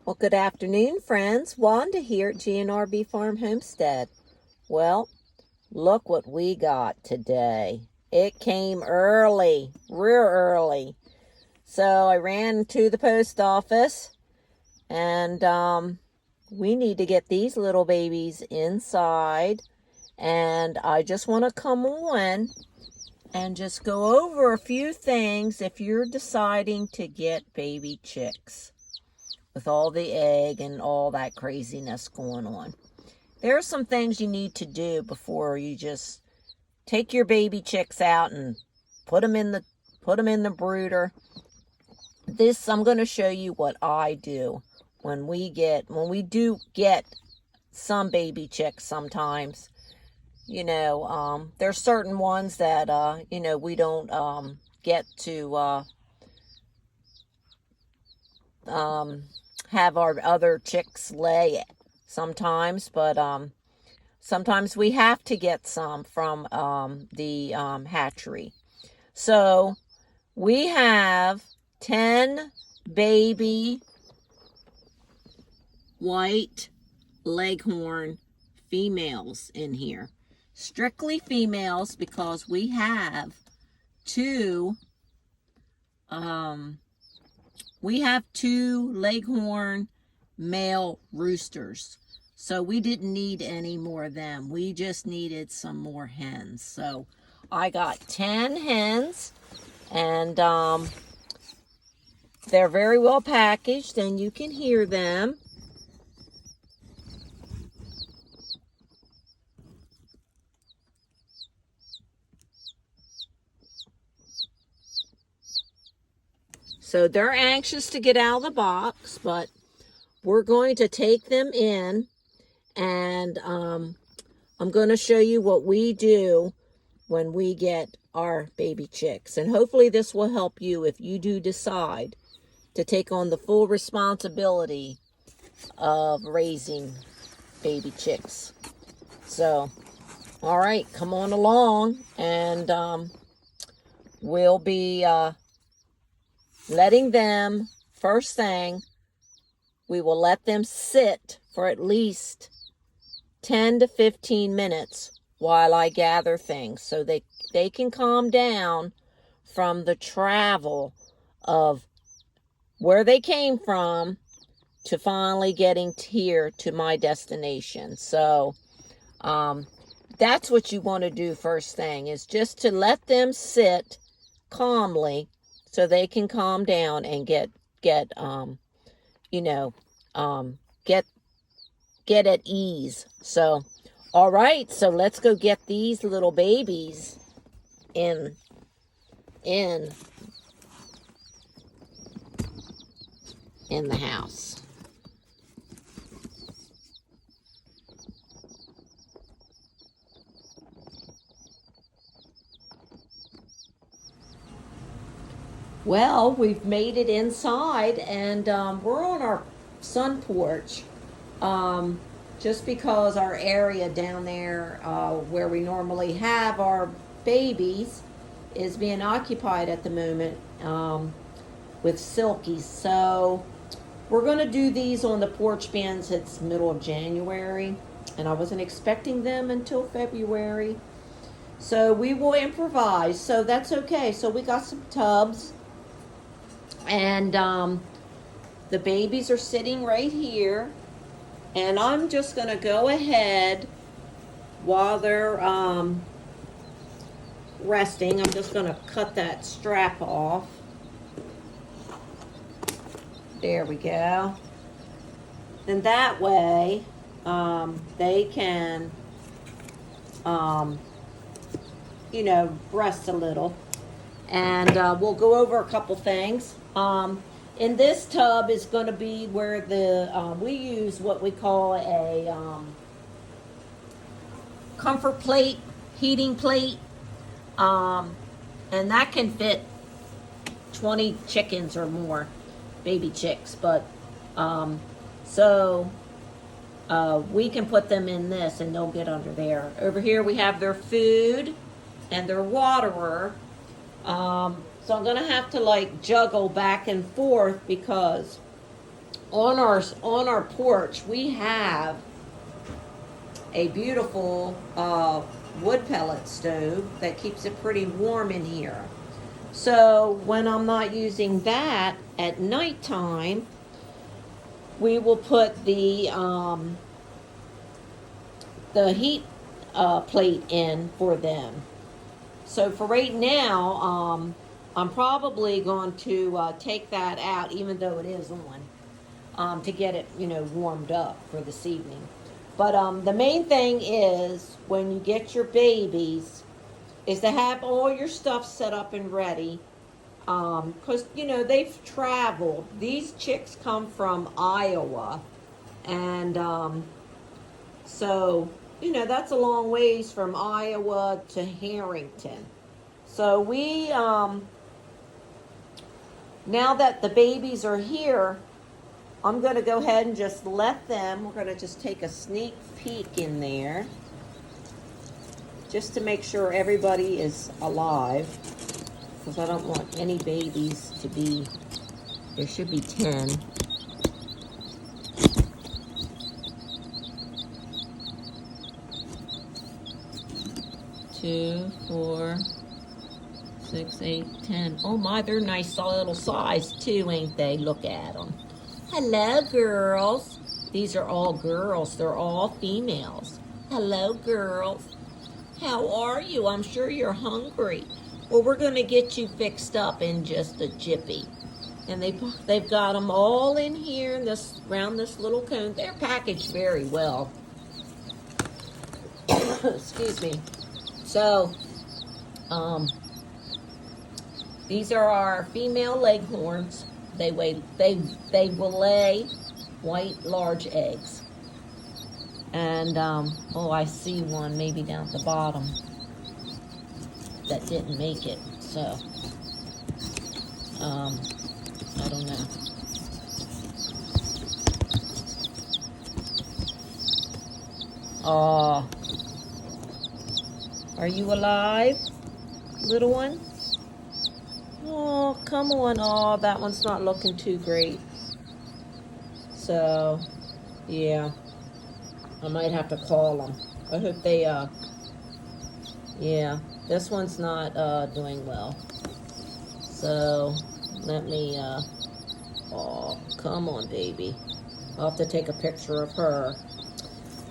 Well, good afternoon, friends. Wanda here at GNRB Farm Homestead. Well, look what we got today. It came early, real early. So I ran to the post office and we need to get these little babies inside. And I just want to come on and just go over a few things if you're deciding to get baby chicks with all the egg and all that craziness going on. There are some things you need to do before you just take your baby chicks out and put them in the brooder. I'm going to show you what I do when we do get some baby chicks sometimes. There's certain ones that we don't get to have our other chicks lay sometimes, but sometimes we have to get some from the hatchery. So we have 10 baby white leghorn females in here. Strictly females because we have two leghorn male roosters. So we didn't need any more of them. We just needed some more hens. So I got 10 hens, and they're very well packaged and you can hear them. So they're anxious to get out of the box, but we're going to take them in, and I'm going to show you what we do when we get our baby chicks. And hopefully this will help you if you do decide to take on the full responsibility of raising baby chicks. So, all right, come on along, and we'll be letting them, first thing, we will let them sit for at least 10 to 15 minutes while I gather things so they can calm down from the travel of where they came from to finally getting here to my destination. So that's what you want to do first thing, is just to let them sit calmly so they can calm down and get at ease. So, all right, so let's go get these little babies in the house. Well, we've made it inside, and we're on our sun porch, just because our area down there where we normally have our babies is being occupied at the moment with silkies. So we're going to do these on the porch bins. It's middle of January, and I wasn't expecting them until February. So we will improvise, so that's okay. So we got some tubs, and the babies are sitting right here, and I'm just going to go ahead while they're resting. I'm just going to cut that strap off. There we go. Then that way they can rest a little. And we'll go over a couple things. In this tub is going to be where we use what we call a comfort plate, heating plate, and that can fit 20 chickens or more, baby chicks. But we can put them in this and they'll get under there. Over here we have their food and their waterer. So I'm going to have to juggle back and forth because on our porch, we have a beautiful wood pellet stove that keeps it pretty warm in here. So when I'm not using that at nighttime, we will put the heat plate in for them. So for right now, I'm probably going to take that out, even though it is on, to get it, warmed up for this evening. But the main thing is when you get your babies, is to have all your stuff set up and ready. Because, they've traveled. These chicks come from Iowa. And so, that's a long ways from Iowa to Harrington. So now that the babies are here, I'm going to go ahead and just let them, we're going to just take a sneak peek in there, just to make sure everybody is alive, because I don't want any babies to be, there should be 10. 2, 4, 6, 8, 10. Oh my, they're nice little size too, ain't they? Look at them. Hello, girls. These are all girls. They're all females. Hello, girls. How are you? I'm sure you're hungry. Well, we're going to get you fixed up in just a jiffy. And they've got them all in here in around this little cone. They're packaged very well. Excuse me. So, these are our female leghorns. They will lay white large eggs. And oh, I see one maybe down at the bottom that didn't make it. So, I don't know. Oh, are you alive, little one? Oh, come on. Oh, that one's not looking too great. So, yeah, I might have to call them. I hope they, yeah, this one's not doing well. So, let me, oh, come on, baby. I'll have to take a picture of her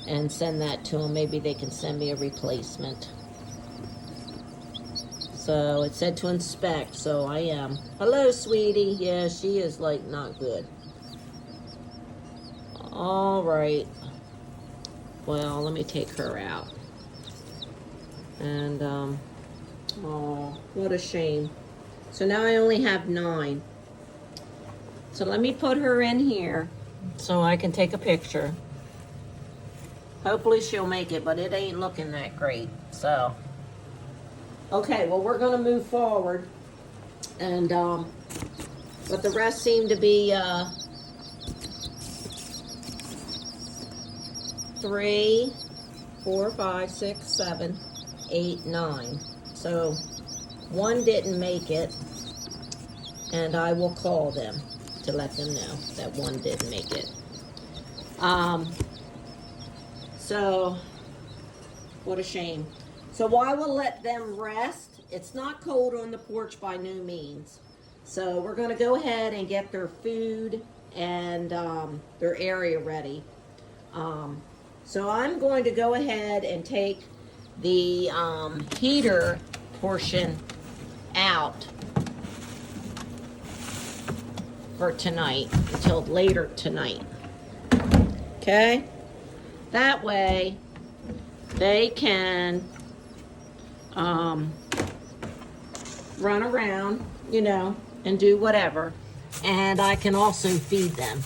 and send that to them. Maybe they can send me a replacement. So it said to inspect, so I am. Hello, sweetie. Yeah, she is like not good. All right. Well, let me take her out. And, oh, what a shame. So now I only have 9. So let me put her in here so I can take a picture. Hopefully she'll make it, but it ain't looking that great, so. Okay, well, we're going to move forward, and but the rest seem to be 3, 4, 5, 6, 7, 8, 9. So one didn't make it, and I will call them to let them know that one didn't make it. So what a shame. So I will let them rest. It's not cold on the porch by no means. So we're going to go ahead and get their food and their area ready. So I'm going to go ahead and take the heater portion out for tonight, until later tonight. Okay? That way they can run around, and do whatever. And I can also feed them.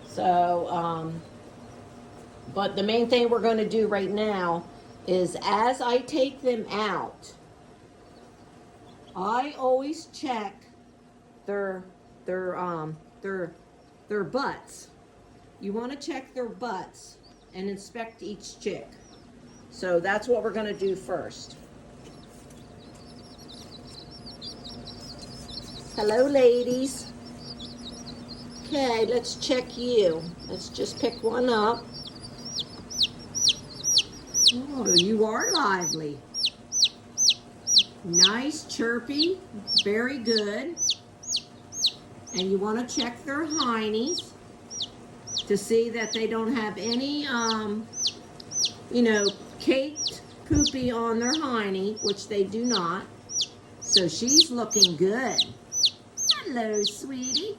So, but the main thing we're going to do right now is, as I take them out, I always check their butts. You want to check their butts and inspect each chick. So that's what we're going to do first. Hello, ladies. Okay, let's check you. Let's just pick one up. Oh, you are lively. Nice, chirpy, very good. And you want to check their heinies to see that they don't have any, caked poopy on their hiney, which they do not. So she's looking good. Hello, sweetie.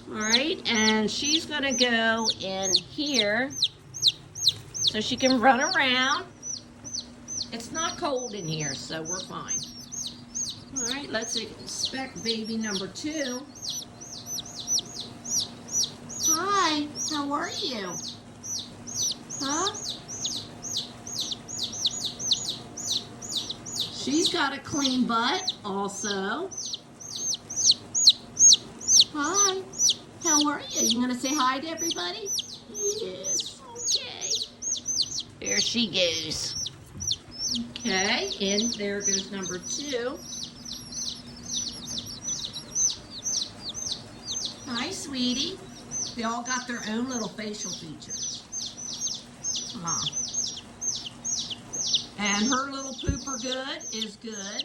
All right, and she's going to go in here so she can run around. It's not cold in here, so we're fine. All right, let's inspect baby number 2. Hi, how are you? Huh? She's got a clean butt also. Hi, how are you? You gonna say hi to everybody? Yes, okay. There she goes. Okay, and there goes number 2. Hi, sweetie. They all got their own little facial features. And her little pooper good is good.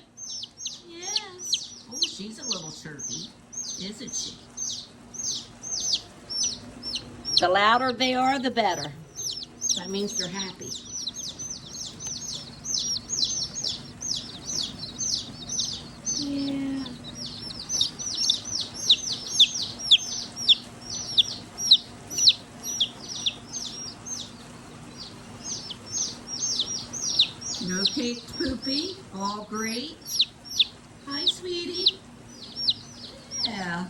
Yes. Oh, she's a little chirpy, isn't she? The louder they are, the better. That means they're happy. Yeah. No caked poopy, all great. Hi, sweetie. Yeah.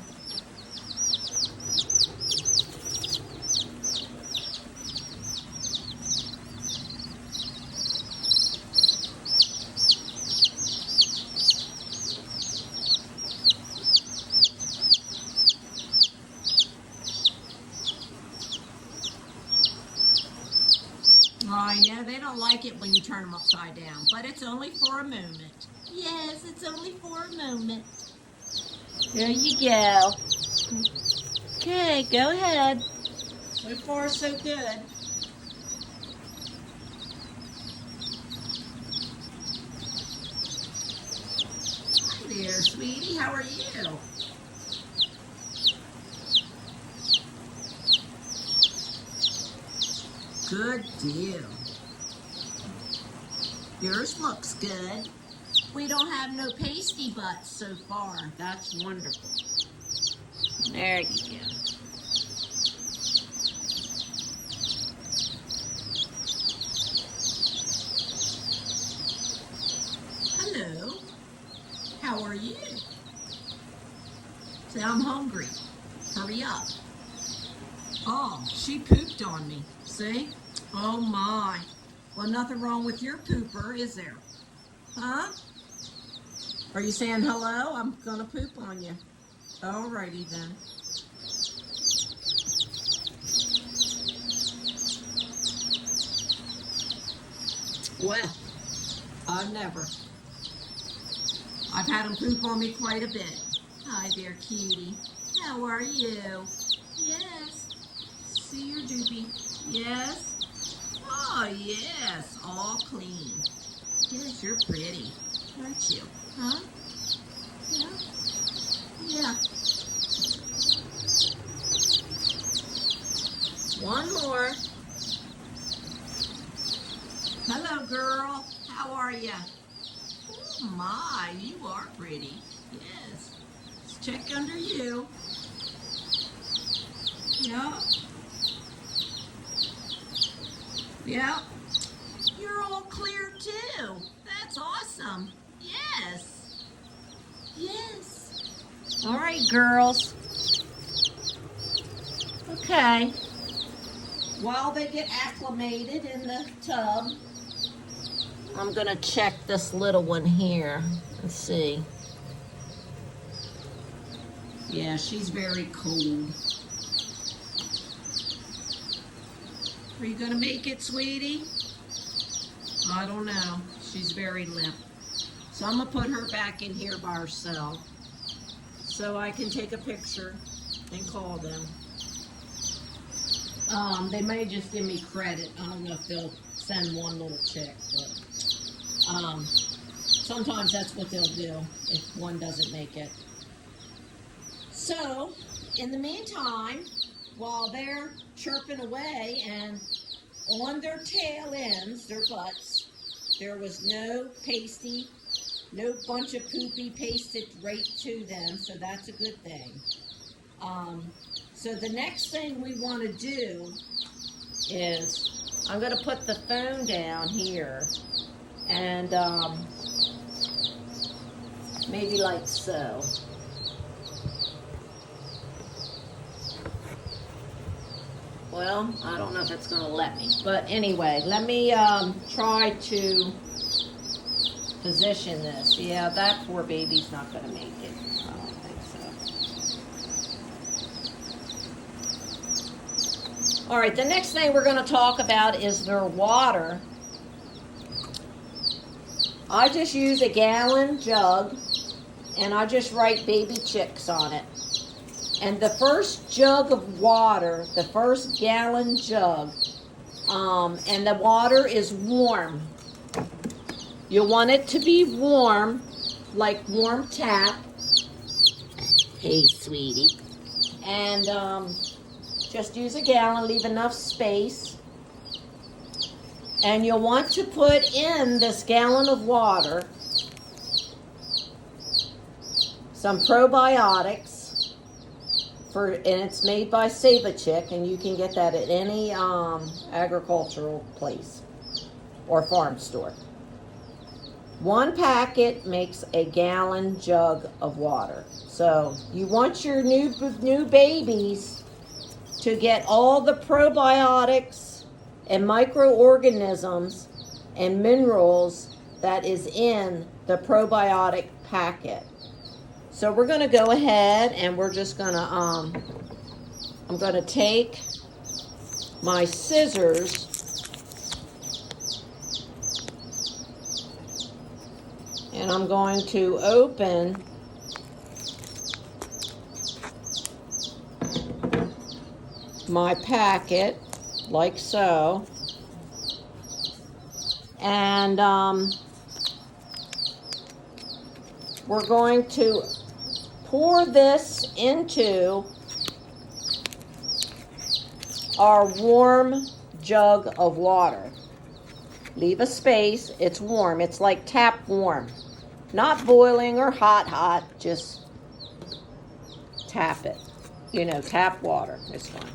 I know they don't like it when you turn them upside down, but it's only for a moment. Yes, it's only for a moment. There you go. Okay, go ahead. So far, so good. Hi there, sweetie. How are you? Good deal. Yours looks good. We don't have no pasty butts so far. That's wonderful. There you go. Hello. How are you? Say, I'm hungry. Hurry up. Oh, she pooped on me. See? Oh my. Well, nothing wrong with your pooper, is there? Huh? Are you saying hello? I'm gonna poop on you. Alrighty then. Well, I've never. I've had them poop on me quite a bit. Hi there, cutie. How are you? Yes. See your doopy. Yes. Oh, yes. All clean. Yes, you're pretty, aren't you? Huh? Yeah. Yeah. One more. Hello, girl. How are you? Oh, my. You are pretty. Yes. Let's check under you. Yep. Yep. You're all clear, too. That's awesome. Yes. Yes. All right, girls. Okay. While they get acclimated in the tub, I'm going to check this little one here and see. Yeah, she's very cold. Are you going to make it, sweetie? I don't know. She's very limp. So I'm going to put her back in here by herself so I can take a picture. and call them. They may just give me credit. I don't know if they'll send one little check, but sometimes that's what they'll do if one doesn't make it. So, in the meantime, while they're chirping away and on their tail ends, their butts, there was no pasty, no bunch of poopy pasted right to them, so that's a good thing. So the next thing we want to do is, I'm going to put the phone down here, and maybe like so. Well, I don't know if it's going to let me. But anyway, let me try to position this. Yeah, that poor baby's not going to make it. I don't think so. All right, the next thing we're going to talk about is their water. I just use a gallon jug, and I just write baby chicks on it. And the first jug of water, the first gallon jug, and the water is warm. You want it to be warm, like warm tap. Hey, sweetie. And just use a gallon, leave enough space. And you'll want to put in this gallon of water some probiotics. And it's made by Save-A-Chick, and you can get that at any agricultural place or farm store. One packet makes a gallon jug of water. So you want your new babies to get all the probiotics and microorganisms and minerals that is in the probiotic packet. So we're going to go ahead and we're just going to, I'm going to take my scissors and I'm going to open my packet like so. And we're going to pour this into our warm jug of water. Leave a space. It's warm. It's like tap warm. Not boiling or hot, just tap it. You know, tap water. It's fine.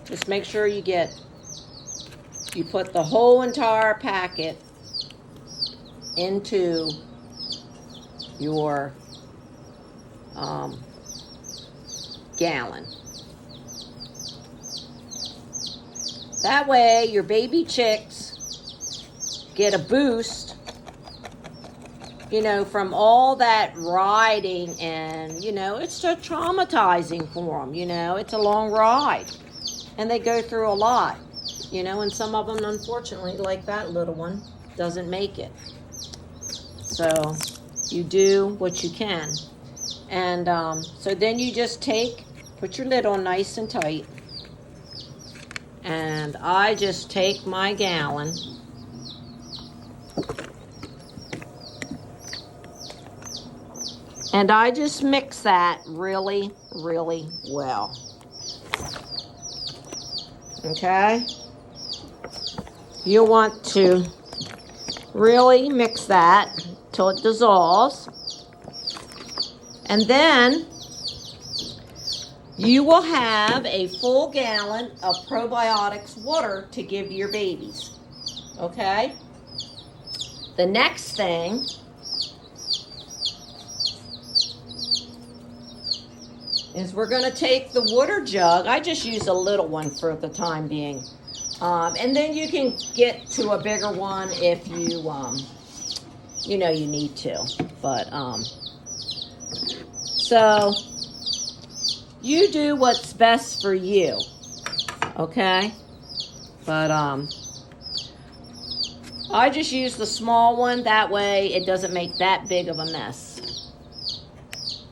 Just make sure you put the whole entire packet into your gallon. That way your baby chicks get a boost, you know, from all that riding, and, you know, it's so traumatizing for them, you know, it's a long ride and they go through a lot, you know, and some of them, unfortunately, like that little one, doesn't make it. So you do what you can. And so then you just put your lid on nice and tight. And I just take my gallon. And I just mix that really, really well. Okay? You want to really mix that till it dissolves. And then you will have a full gallon of probiotics water to give your babies. Okay? The next thing is we're going to take the water jug. I just use a little one for the time being. And then you can get to a bigger one if you, you know, you need to. But, so you do what's best for you, okay? But I just use the small one. That way it doesn't make that big of a mess.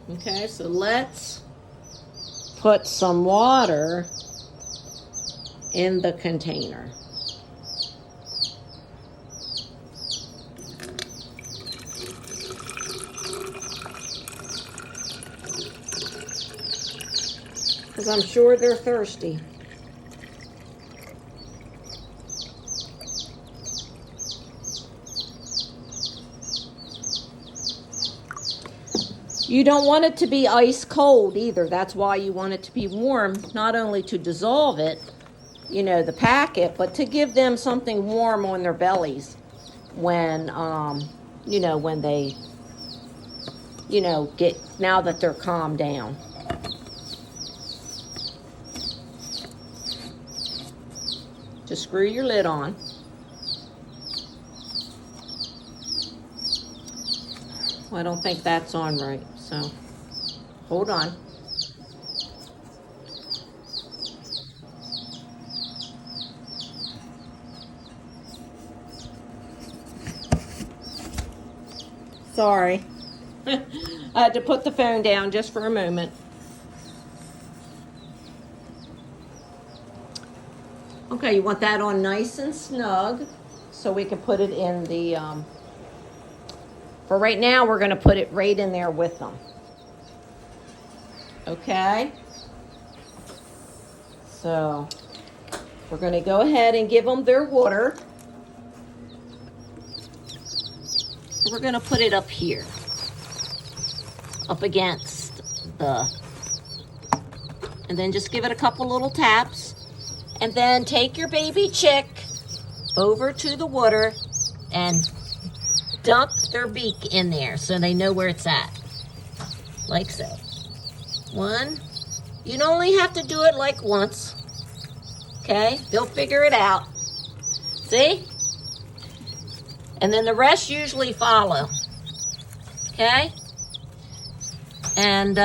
Okay, so let's put some water in the container. Because I'm sure they're thirsty. You don't want it to be ice cold either. That's why you want it to be warm, not only to dissolve it, the packet, but to give them something warm on their bellies when, when they, now that they're calmed down. Just screw your lid on. Well, I don't think that's on right, so hold on. Sorry. I had to put the phone down just for a moment. Okay, you want that on nice and snug so we can put it in the, for right now, we're going to put it right in there with them. Okay? So, we're going to go ahead and give them their water. We're going to put it up here, up against and then just give it a couple little taps. And then take your baby chick over to the water and dunk their beak in there so they know where it's at. Like so. One. You only have to do it like once. Okay? They'll figure it out. See? And then the rest usually follow. Okay? And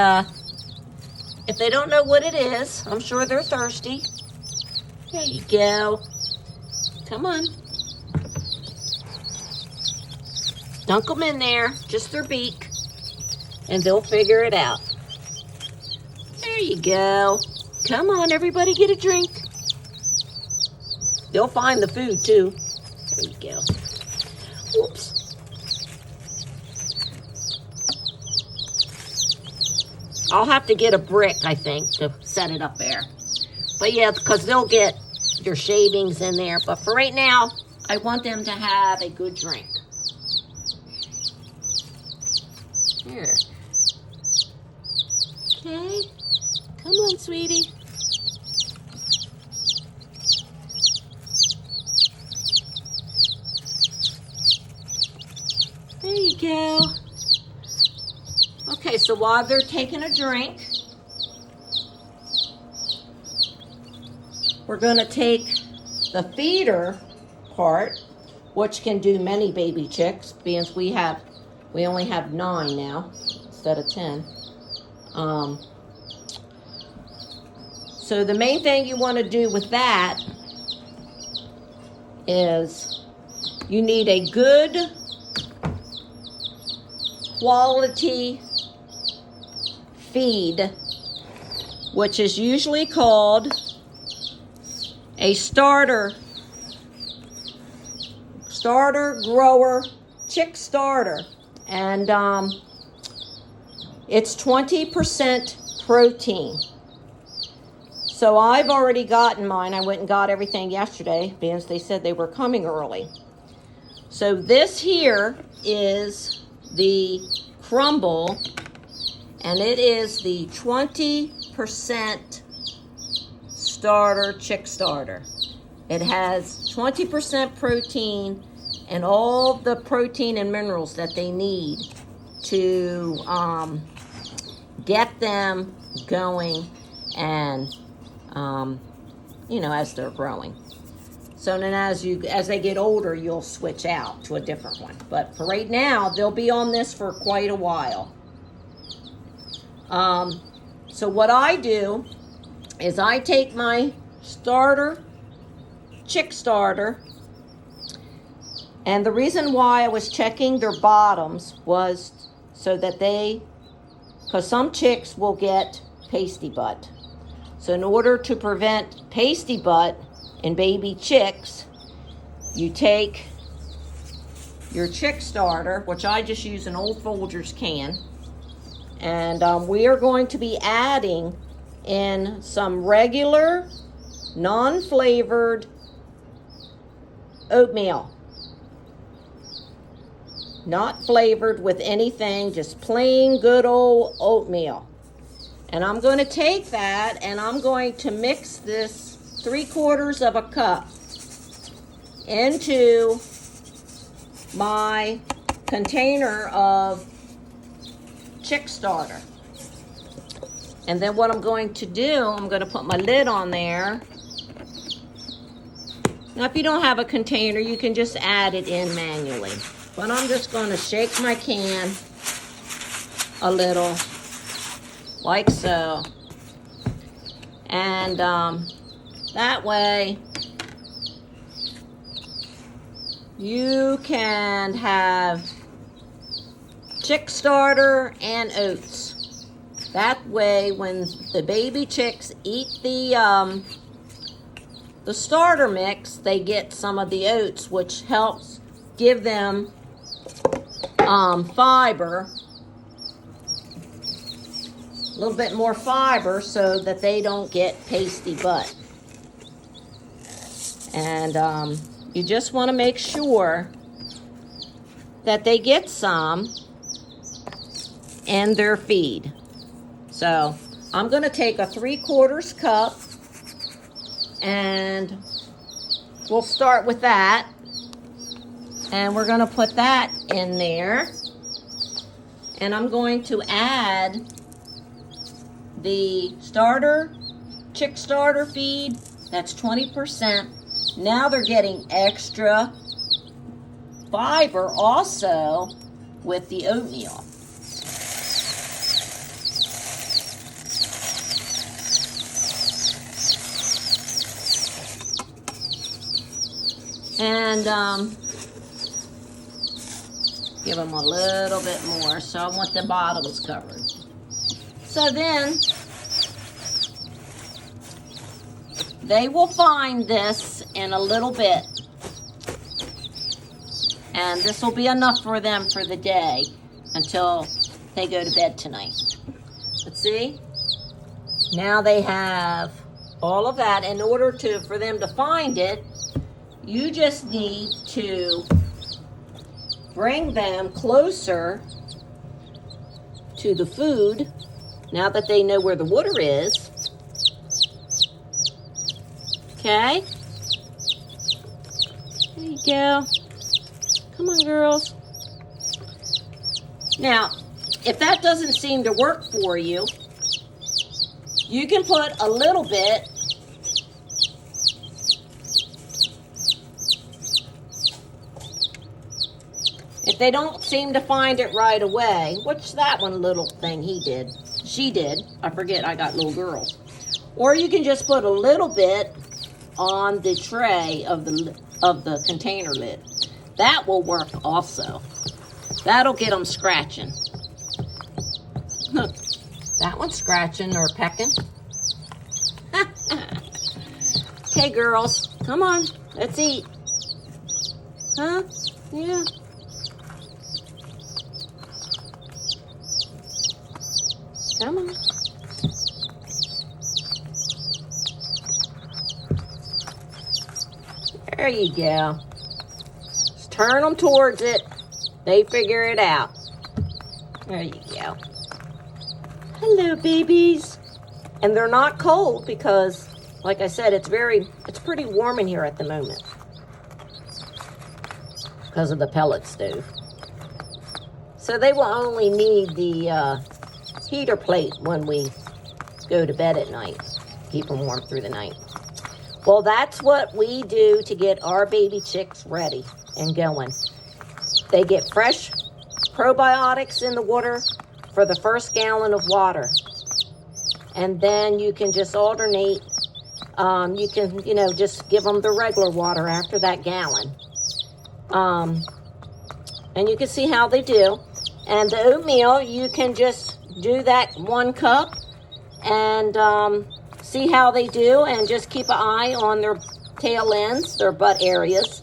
if they don't know what it is, I'm sure they're thirsty. There you go. Come on. Dunk them in there, just their beak, and they'll figure it out. There you go. Come on, everybody get a drink. They'll find the food, too. There you go. Whoops. I'll have to get a brick, I think, to set it up there. But yeah, because they'll get your shavings in there. But for right now, I want them to have a good drink. Here. Okay. Come on, sweetie. There you go. Okay, so while they're taking a drink, we're going to take the feeder part, which can do many baby chicks, because we only have 9 now instead of 10. So the main thing you want to do with that is you need a good quality feed, which is usually called a starter grower chick starter, and it's 20% protein. So I've already gotten mine. I went and got everything yesterday because they said they were coming early. So this here is the crumble, and it is the 20% chick starter. It has 20% protein and all the protein and minerals that they need to get them going and as they're growing. So then as they get older, you'll switch out to a different one. But for right now, they'll be on this for quite a while. So what I do is I take my chick starter, and the reason why I was checking their bottoms was so that because some chicks will get pasty butt. So in order to prevent pasty butt in baby chicks, you take your chick starter, which I just use an old Folgers can, and we are going to be adding in some regular, non-flavored oatmeal. Not flavored with anything, just plain good old oatmeal. And I'm going to take that and I'm going to mix this 3/4 of a cup into my container of chick starter. And then what I'm going to do, I'm going to put my lid on there. Now if you don't have a container, you can just add it in manually. But I'm just going to shake my can a little, like so. And that way you can have chick starter and oats. That way when the baby chicks eat the starter mix, they get some of the oats, which helps give them fiber, a little bit more fiber, so that they don't get pasty butt. And you just want to make sure that they get some in their feed. So I'm going to take a 3/4 cup, and we'll start with that. And we're going to put that in there. And I'm going to add the chick starter feed. That's 20%. Now they're getting extra fiber also with the oatmeal. And give them a little bit more, so I want the bottoms covered. So then they will find this in a little bit, and this will be enough for them for the day until they go to bed tonight. Let's see. Now they have all of that. In order for them to find it, you just need to bring them closer to the food now that they know where the water is. Okay? There you go. Come on, girls. Now, if that doesn't seem to work for you, you can put a little bit if they don't seem to find it right away, which that one little thing she did. I forget I got little girls. Or you can just put a little bit on the tray of the container lid. That will work also. That'll get them scratching. That one's scratching or pecking. Okay, girls, come on, let's eat. Huh? Yeah. Come on. There you go. Just turn them towards it. They figure it out. There you go. Hello, babies. And they're not cold because, like I said, it's pretty warm in here at the moment because of the pellet stove. So they will only need the heater plate when we go to bed at night. Keep them warm through the night. Well, that's what we do to get our baby chicks ready and going. They get fresh probiotics in the water for the first gallon of water. And then you can just alternate. You can, just give them the regular water after that gallon. And you can see how they do. And the oatmeal, you can just do that 1 cup and see how they do, and just keep an eye on their tail ends, their butt areas.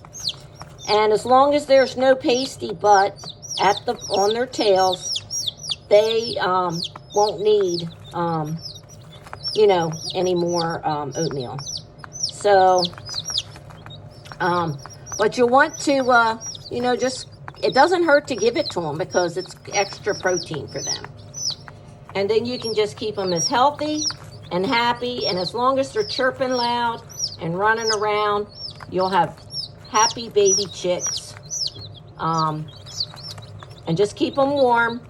And as long as there's no pasty butt on their tails, they won't need, any more oatmeal. So, but you want to, it doesn't hurt to give it to them because it's extra protein for them. And then you can just keep them as healthy and happy. And as long as they're chirping loud and running around, you'll have happy baby chicks. And just keep them warm.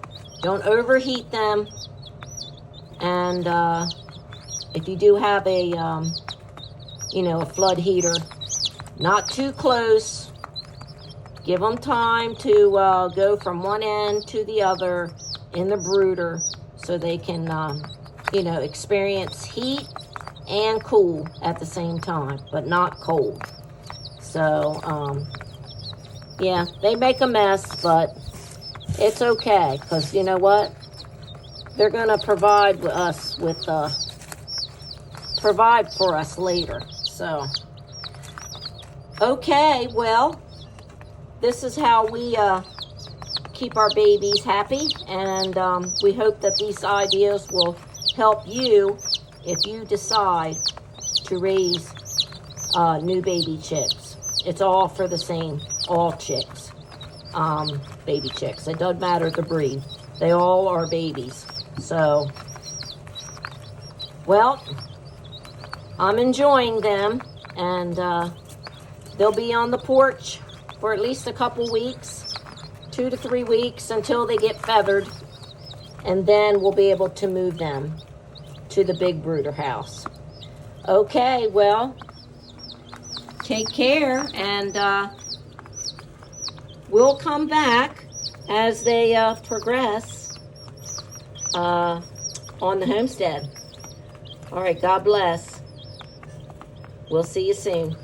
Don't overheat them. And if you do have a flood heater, not too close. Give them time to go from one end to the other in the brooder so they can, experience heat and cool at the same time, but not cold. So, yeah, they make a mess, but it's okay, because you know what? They're going to provide for us later. So, okay, well, this is how we keep our babies happy, and we hope that these ideas will help you if you decide to raise new baby chicks. It's all for the same, all chicks, baby chicks. It doesn't matter the breed. They all are babies. So, well, I'm enjoying them, and they'll be on the porch for at least a couple weeks, 2 to 3 weeks, until they get feathered, and then we'll be able to move them to the big brooder house. Okay, well, take care, and we'll come back as they progress on the homestead. All right, God bless. We'll see you soon.